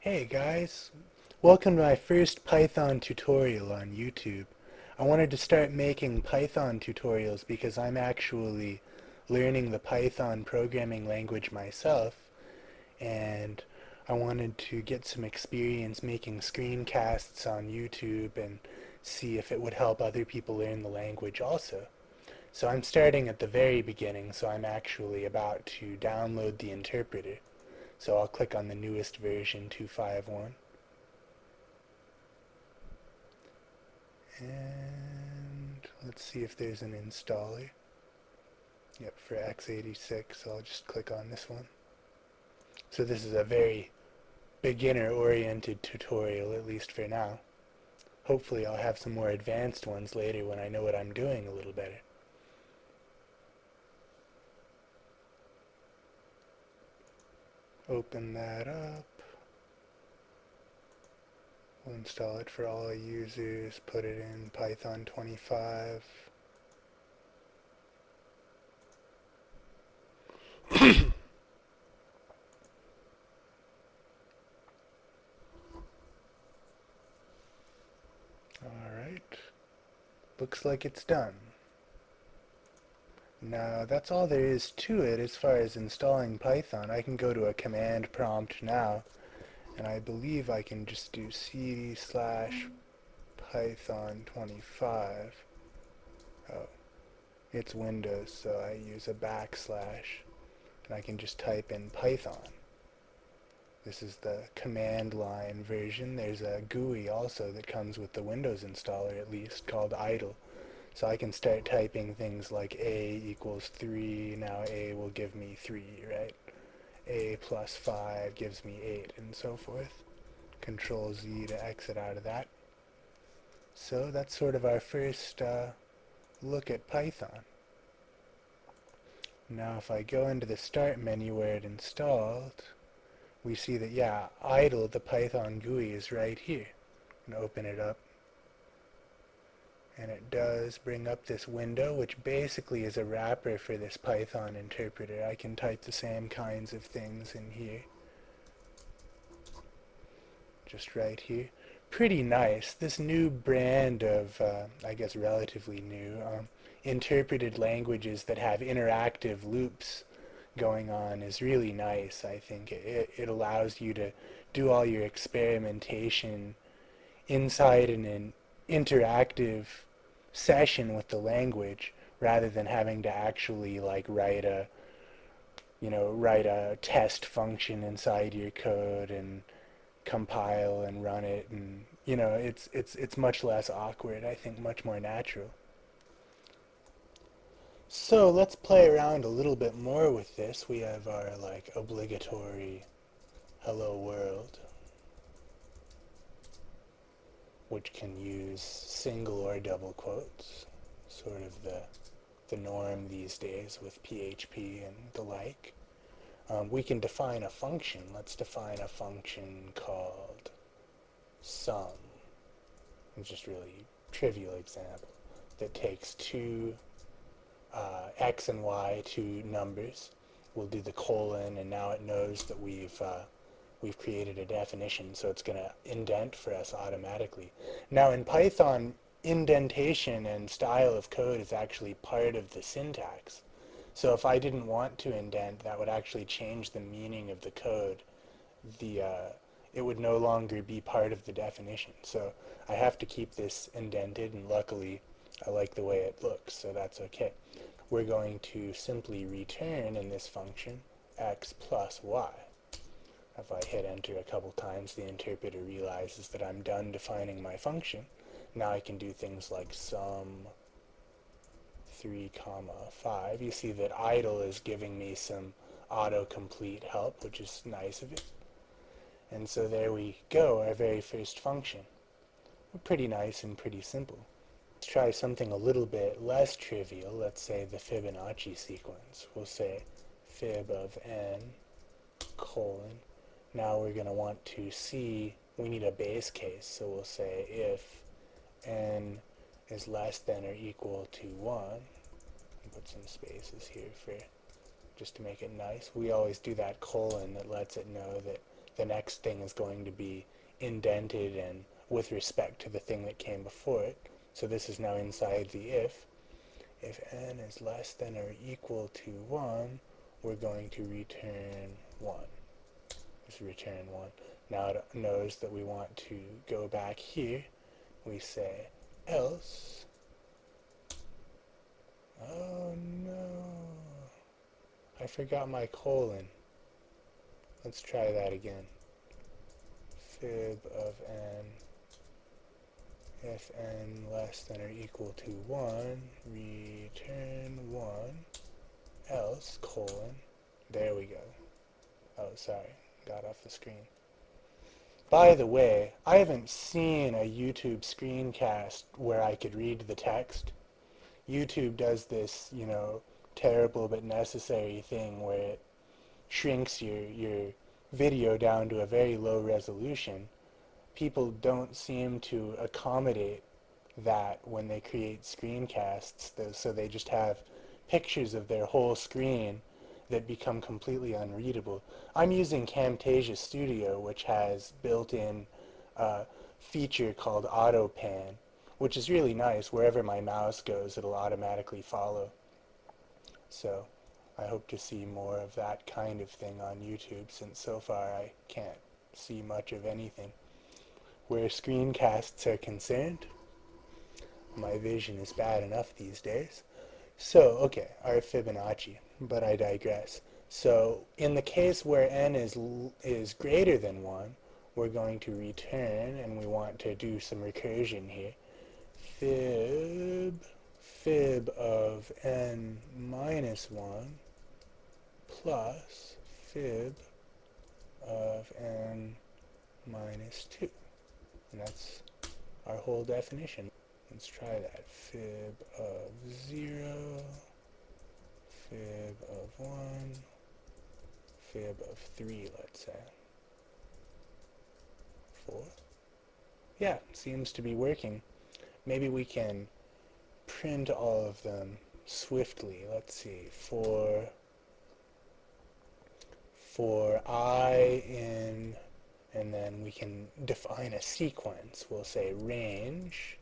Hey guys, welcome to my first Python tutorial on YouTube. I wanted to start making Python tutorials because I'm actually learning the Python programming language myself, and I wanted to get some experience making screencasts on YouTube and see if it would help other people learn the language also. So I'm starting at the very beginning, so I'm actually about to download the interpreter. So I'll click on the newest version 251. And let's see if there's an installer. Yep, for x86, I'll just click on this one. So this is a very beginner-oriented tutorial, at least for now. Hopefully I'll have some more advanced ones later when I know what I'm doing a little better. Open that up. We'll install it for all users, put it in Python 25. Alright, looks like it's done. Now, that's all there is to it as far as installing Python. I can go to a command prompt now, and I believe I can just do cd slash python 25. Oh, it's Windows, so I use a backslash, and I can just type in Python. This is the command line version. There's a GUI also that comes with the Windows installer, at least, called idle. So I can start typing things like a equals 3, now a will give me 3, right? A plus 5 gives me 8, and so forth. Control Z to exit out of that. So that's sort of our first look at Python. Now if I go into the Start menu where it installed, we see that, yeah, idle, the Python GUI, is right here. I'm going to open it up. And it does bring up this window, which basically is a wrapper for this Python interpreter. I can type the same kinds of things in here, just right here. Pretty nice. This new brand of, I guess relatively new, interpreted languages that have interactive loops going on is really nice. I think it allows you to do all your experimentation inside an interactive session with the language rather than having to actually like write a test function inside your code and compile and run it, and it's much less awkward. I think much more natural. So let's play around a little bit more with this. We have our like obligatory hello world, which can use single or double quotes, sort of the norm these days with PHP and the like. We can define a function. Let's define a function called sum. It's just really trivial example that takes two x and y, two numbers. We'll do the colon, and now it knows that we've created a definition, so it's going to indent for us automatically. Now in Python, indentation and style of code is actually part of the syntax. So if I didn't want to indent, that would actually change the meaning of the code. It would no longer be part of the definition. So I have to keep this indented, and luckily I like the way it looks, so that's okay. We're going to simply return in this function x plus y. If I hit enter a couple times, the interpreter realizes that I'm done defining my function. Now I can do things like sum 3 comma 5. You see that idle is giving me some autocomplete help, which is nice of it. And so there we go, our very first function. Pretty nice and pretty simple. Let's try something a little bit less trivial. Let's say the Fibonacci sequence. We'll say fib of n colon. Now we're going to want to see, we need a base case, so we'll say if n is less than or equal to 1, and put some spaces here for just to make it nice. We always do that colon that lets it know that the next thing is going to be indented and with respect to the thing that came before it. So this is now inside the if. If n is less than or equal to 1, we're going to return 1. Just return 1. Now it knows that we want to go back here. We say else. Oh no. I forgot my colon. Let's try that again. Fib of n. If n less than or equal to 1, return 1, else, colon. There we go. Oh, sorry. Got off the screen. By the way, I haven't seen a YouTube screencast where I could read the text. YouTube does this, terrible but necessary thing where it shrinks your video down to a very low resolution. People don't seem to accommodate that when they create screencasts, so they just have pictures of their whole screen that become completely unreadable. I'm using Camtasia Studio, which has built-in feature called Auto Pan, which is really nice. Wherever my mouse goes, it'll automatically follow. So I hope to see more of that kind of thing on YouTube, since so far I can't see much of anything. Where screencasts are concerned, my vision is bad enough these days. So, okay, our Fibonacci, but I digress. So, in the case where n is greater than 1, we're going to return, and we want to do some recursion here, fib of n minus 1 plus fib of n minus 2. And that's our whole definition. Let's try that. Fib of 0, fib of 1, fib of 3, let's say. 4. Yeah, seems to be working. Maybe we can print all of them swiftly. Let's see. For I in, and then we can define a sequence. We'll say range,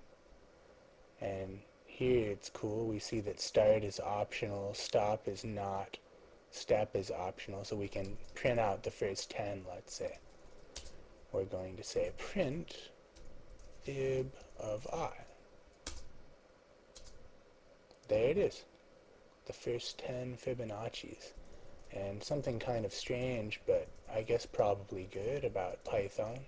and here it's cool. We see that start is optional, stop is not, step is optional, so we can print out the first 10, let's say. We're going to say print fib of I. There it is, the first 10 Fibonacci's. And something kind of strange, but I guess probably good about Python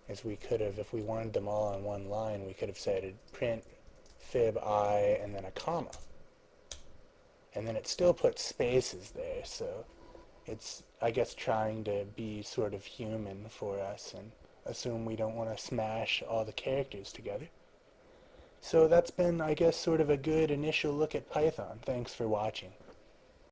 is we could have, if we wanted them all on one line, we could have said print fib I and then a comma. And then it still puts spaces there, so it's, I guess, trying to be sort of human for us and assume we don't want to smash all the characters together. So that's been, I guess, sort of a good initial look at Python. Thanks for watching.